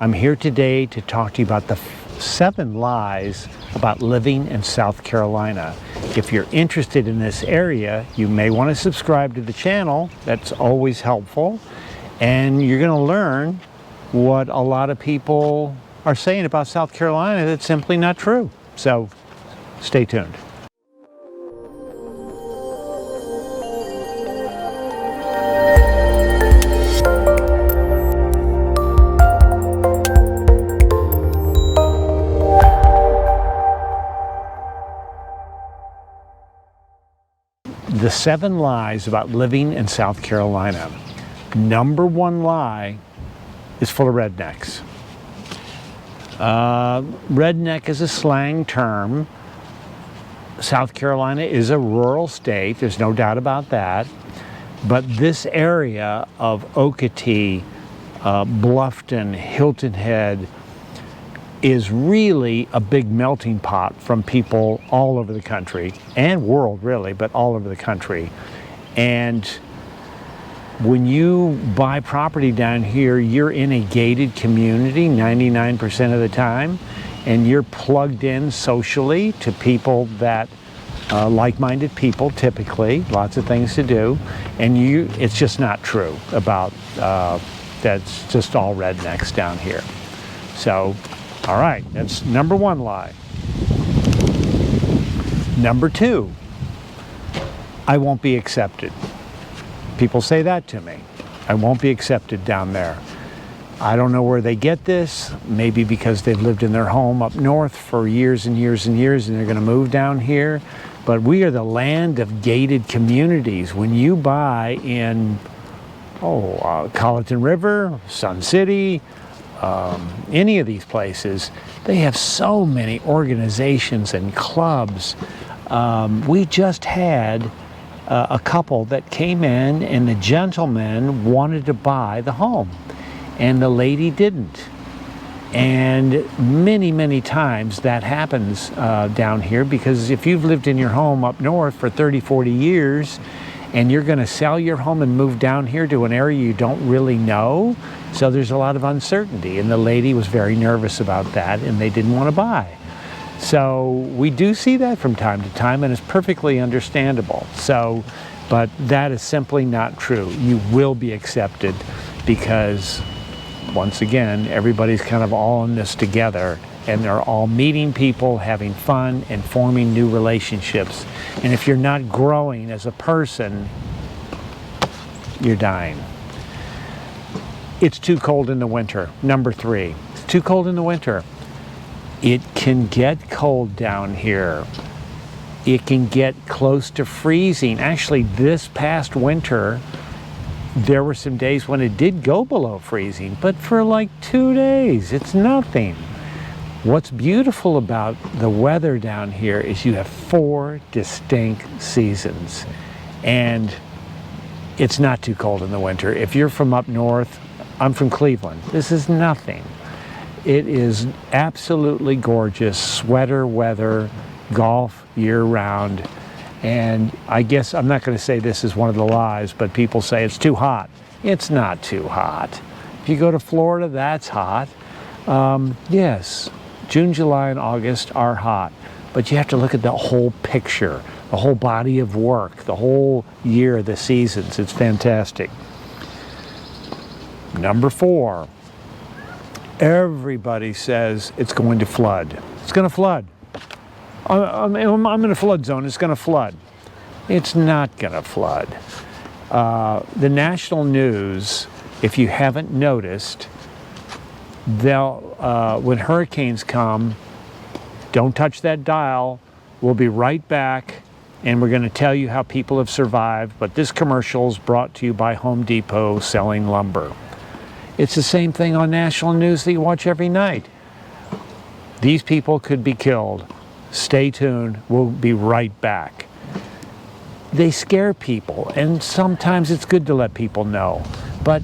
I'm here today to talk to you about the 7 lies about living in South Carolina. If you're interested in this area, you may want to subscribe to the channel. That's always helpful. And you're going to learn what a lot of people are saying about South Carolina that's simply not true. So stay tuned. The 7 lies about living in South Carolina. Number 1 lie is full of rednecks. Redneck is a slang term. South Carolina is a rural state, there's no doubt about that. But this area of Okatee, Bluffton, Hilton Head is really a big melting pot from people all over the country and world really, but all over the country. And when you buy property down here, you're in a gated community 99% of the time, and you're plugged in socially to people that like-minded people, typically, lots of things to do, and it's just not true about that's just all rednecks down here. So all right, that's number 1 lie. Number 2, I won't be accepted. People say that to me. I won't be accepted down there. I don't know where they get this, maybe because they've lived in their home up north for years and years and years and they're gonna move down here. But we are the land of gated communities. When you buy in Colleton River, Sun City, any of these places, they have so many organizations and clubs. We just had a couple that came in and the gentleman wanted to buy the home and the lady didn't. And many times that happens down here, because if you've lived in your home up north for 30-40 years and you're going to sell your home and move down here to an area you don't really know, so there's a lot of uncertainty, and the lady was very nervous about that and they didn't want to buy. So we do see that from time to time, and it's perfectly understandable. So, but that is simply not true. You will be accepted because, once again, everybody's kind of all in this together, and they're all meeting people, having fun, and forming new relationships. And if you're not growing as a person, you're dying. It's too cold in the winter. Number 3, it's too cold in the winter. It can get cold down here. It can get close to freezing. Actually, this past winter, there were some days when it did go below freezing, but for like 2 days, it's nothing. What's beautiful about the weather down here is you have 4 distinct seasons, and it's not too cold in the winter. If you're from up north, I'm from Cleveland. This is nothing. It is absolutely gorgeous, sweater weather, golf year-round. And I guess I'm not going to say this is one of the lies, but people say it's too hot. It's not too hot. If you go to Florida, that's hot. Yes, June, July, and August are hot, but you have to look at the whole picture, the whole body of work, the whole year, the seasons. It's fantastic. Number 4, everybody says it's going to flood. It's going to flood. I'm in a flood zone. It's going to flood. It's not going to flood. The national news, if you haven't noticed, when hurricanes come, don't touch that dial. We'll be right back, and we're going to tell you how people have survived. But this commercial is brought to you by Home Depot selling lumber. It's the same thing on national news that you watch every night. These people could be killed. Stay tuned. We'll be right back. They scare people, and sometimes it's good to let people know. But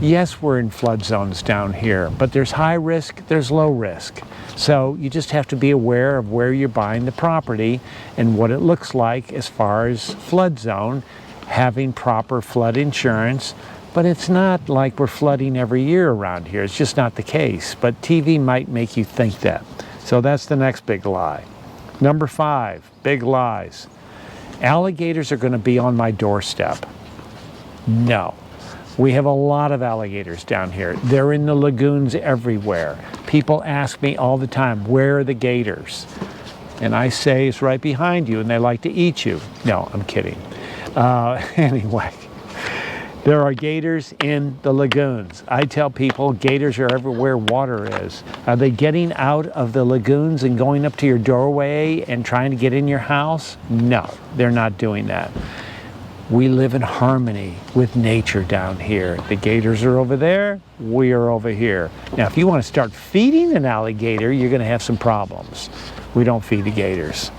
yes, we're in flood zones down here, but there's high risk, there's low risk. So you just have to be aware of where you're buying the property and what it looks like as far as flood zone, having proper flood insurance, But it's not like we're flooding every year around here. It's just not the case. But TV might make you think that. So that's the next big lie. Number 5, big lies. Alligators are going to be on my doorstep. No. We have a lot of alligators down here. They're in the lagoons everywhere. People ask me all the time, where are the gators? And I say, it's right behind you, and they like to eat you. No, I'm kidding. Anyway, there are gators in the lagoons. I tell people gators are everywhere water is. Are they getting out of the lagoons and going up to your doorway and trying to get in your house? No, they're not doing that. We live in harmony with nature down here. The gators are over there, we are over here. Now, if you want to start feeding an alligator, you're going to have some problems. We don't feed the gators.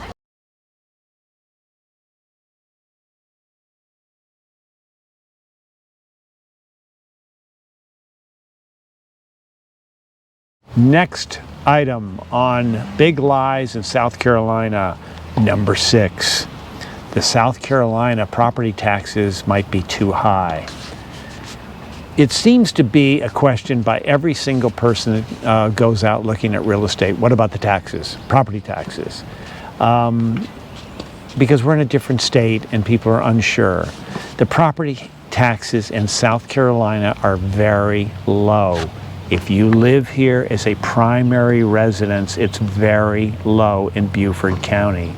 Next item on big lies in South Carolina, number 6. The South Carolina property taxes might be too high. It seems to be a question by every single person that goes out looking at real estate. What about the taxes, property taxes? Because we're in a different state and people are unsure. The property taxes in South Carolina are very low. If you live here as a primary residence, it's very low in Beaufort County.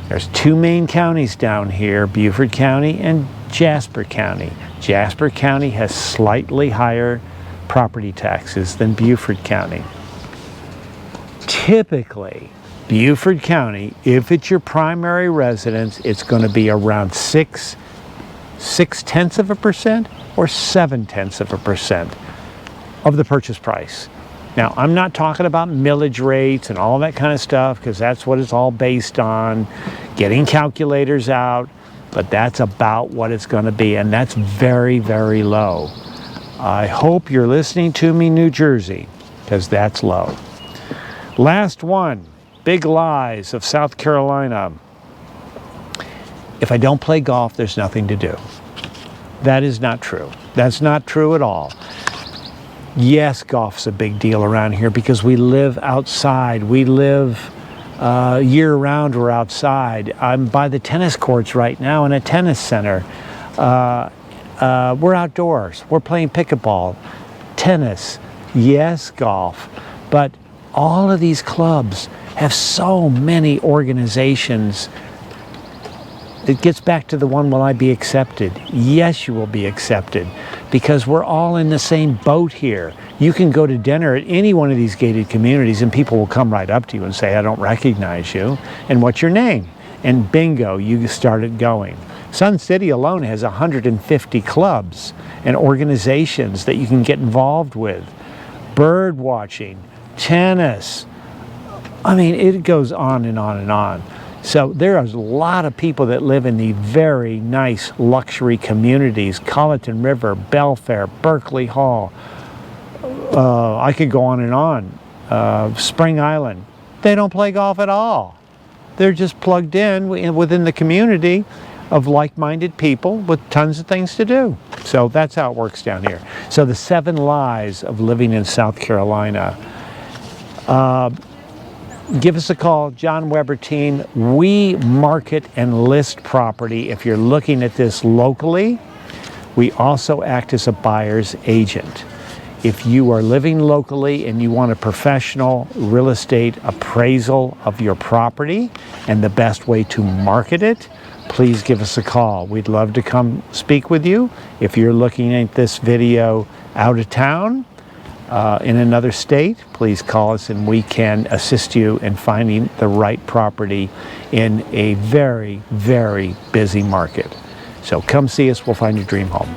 There's 2 main counties down here, Beaufort County and Jasper County. Jasper County has slightly higher property taxes than Beaufort County. Typically, Beaufort County, if it's your primary residence, it's going to be around 6/10% or 7/10% of the purchase price. Now, I'm not talking about millage rates and all that kind of stuff, because that's what it's all based on, getting calculators out, but that's about what it's going to be, and that's very, very low. I hope you're listening to me, New Jersey, because that's low. Last one, big lies of South Carolina. If I don't play golf, there's nothing to do. That is not true. That's not true at all. Yes, golf's a big deal around here because we live outside. We live year-round, we're outside. I'm by the tennis courts right now in a tennis center. We're outdoors. We're playing pickleball, tennis, yes, golf. But all of these clubs have so many organizations. It gets back to the one, will I be accepted? Yes, you will be accepted, because we're all in the same boat here. You can go to dinner at any one of these gated communities and people will come right up to you and say, I don't recognize you, and what's your name? And bingo, you started going. Sun City alone has 150 clubs and organizations that you can get involved with. Bird watching, tennis. I mean, it goes on and on and on. So there are a lot of people that live in the very nice luxury communities, Colleton River, Belfair, Berkeley Hall. I could go on and on. Spring Island. They don't play golf at all. They're just plugged in within the community of like-minded people with tons of things to do. So that's how it works down here. So the 7 lies of living in South Carolina. Give us a call, John Weber team. We market and list property. If you're looking at this locally, we also act as a buyer's agent. If you are living locally and you want a professional real estate appraisal of your property and the best way to market it, please give us a call. We'd love to come speak with you. If you're looking at this video out of town, in another state, please call us and we can assist you in finding the right property in a very, very busy market. So come see us, we'll find your dream home.